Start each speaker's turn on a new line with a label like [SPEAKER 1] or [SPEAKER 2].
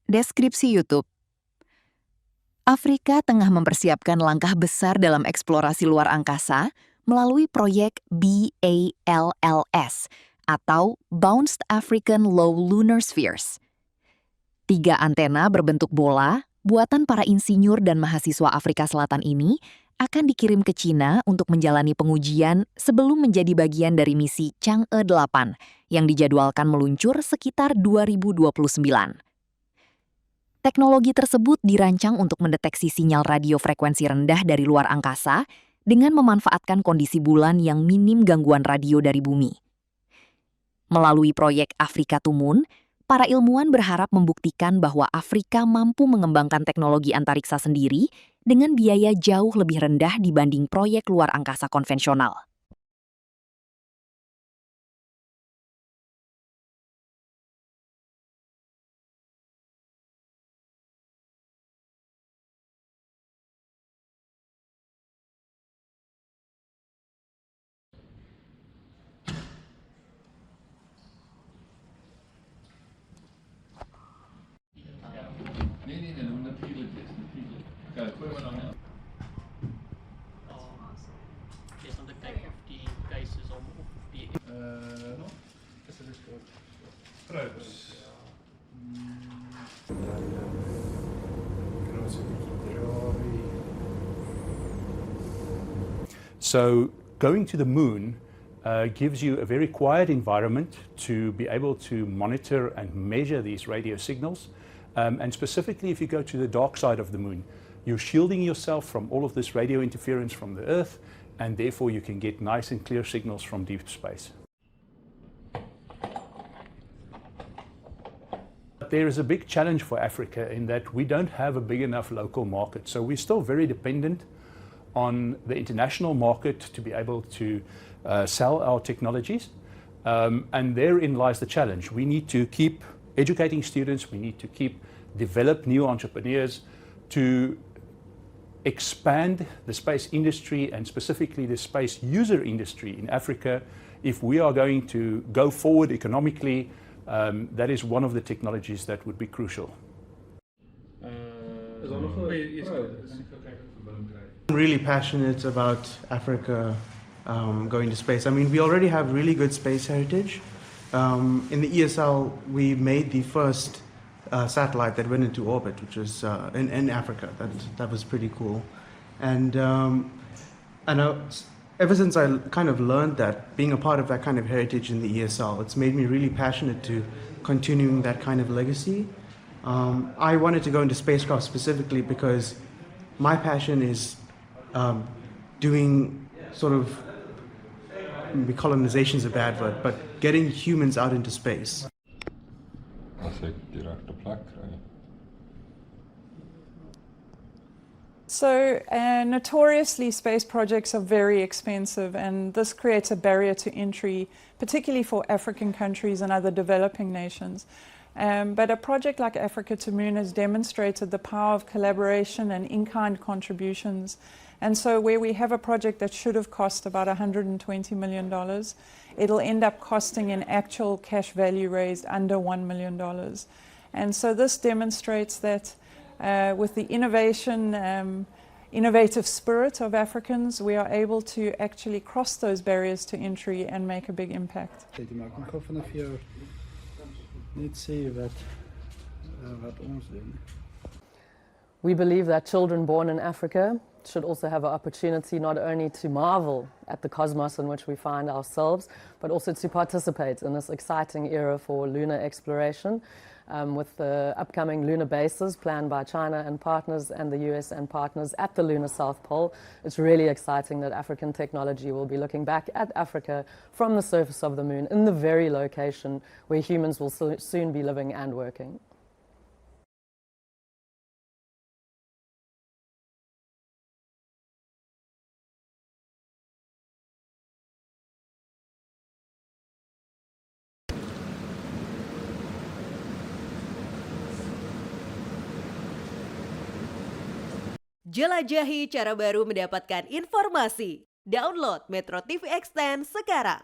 [SPEAKER 1] Deskripsi YouTube. Afrika tengah mempersiapkan langkah besar dalam eksplorasi luar angkasa melalui proyek B.A.L.L.S atau Bounced African Low Lunar Spheres. 3 antena berbentuk bola, buatan para insinyur dan mahasiswa Afrika Selatan ini akan dikirim ke Cina untuk menjalani pengujian sebelum menjadi bagian dari misi chang'e 8 yang dijadwalkan meluncur sekitar 2029. Teknologi tersebut dirancang untuk mendeteksi sinyal radio frekuensi rendah dari luar angkasa dengan memanfaatkan kondisi bulan yang minim gangguan radio dari bumi. Melalui proyek Afrika Moon, para ilmuwan berharap membuktikan bahwa Afrika mampu mengembangkan teknologi antariksa sendiri dengan biaya jauh lebih rendah dibanding proyek luar angkasa konvensional.
[SPEAKER 2] Nee, natuurlijk. Kijk, gooi maar dan.
[SPEAKER 3] Is om te kijken of die keuzes om of die.
[SPEAKER 2] Nog? Is er dus goed? Struikers.
[SPEAKER 4] So going to the moon gives you a very quiet environment to be able to monitor and measure these radio signals. And specifically, if you go to the dark side of the moon, you're shielding yourself from all of this radio interference from the Earth, and therefore you can get nice and clear signals from deep space. But there is a big challenge for Africa in that we don't have a big enough local market. So we're still very dependent on the international market to be able to sell our technologies. And therein lies the challenge. We need to keep educating students, we need to develop new entrepreneurs to expand the space industry and specifically the space user industry in Africa. If we are going to go forward economically, that is one of the technologies that would be crucial.
[SPEAKER 5] I'm really passionate about Africa going to space. I mean, we already have really good space heritage. In the ESL, we made the first satellite that went into orbit, which was in Africa. That was pretty cool. And ever since I kind of learned that, being a part of that kind of heritage in the ESL, it's made me really passionate to continuing that kind of legacy. I wanted to go into spacecraft specifically because my passion is doing sort of, maybe colonization is a bad word, but getting humans out into space.
[SPEAKER 6] So notoriously space projects are very expensive, and this creates a barrier to entry, particularly for African countries and other developing nations. But a project like Afrika Moon has demonstrated the power of collaboration and in-kind contributions. And so where we have a project that should have cost about $120 million, it'll end up costing in actual cash value raised under $1 million. And so this demonstrates that with the innovative spirit of Africans, we are able to actually cross those barriers to entry and make a big impact.
[SPEAKER 7] We believe that children born in Africa should also have an opportunity not only to marvel at the cosmos in which we find ourselves, but also to participate in this exciting era for lunar exploration. With the upcoming lunar bases planned by China and partners and the US and partners at the lunar South Pole, it's really exciting that African technology will be looking back at Africa from the surface of the moon in the very location where humans will soon be living and working.
[SPEAKER 8] Jelajahi cara baru mendapatkan informasi. Download MetroTV Extend sekarang.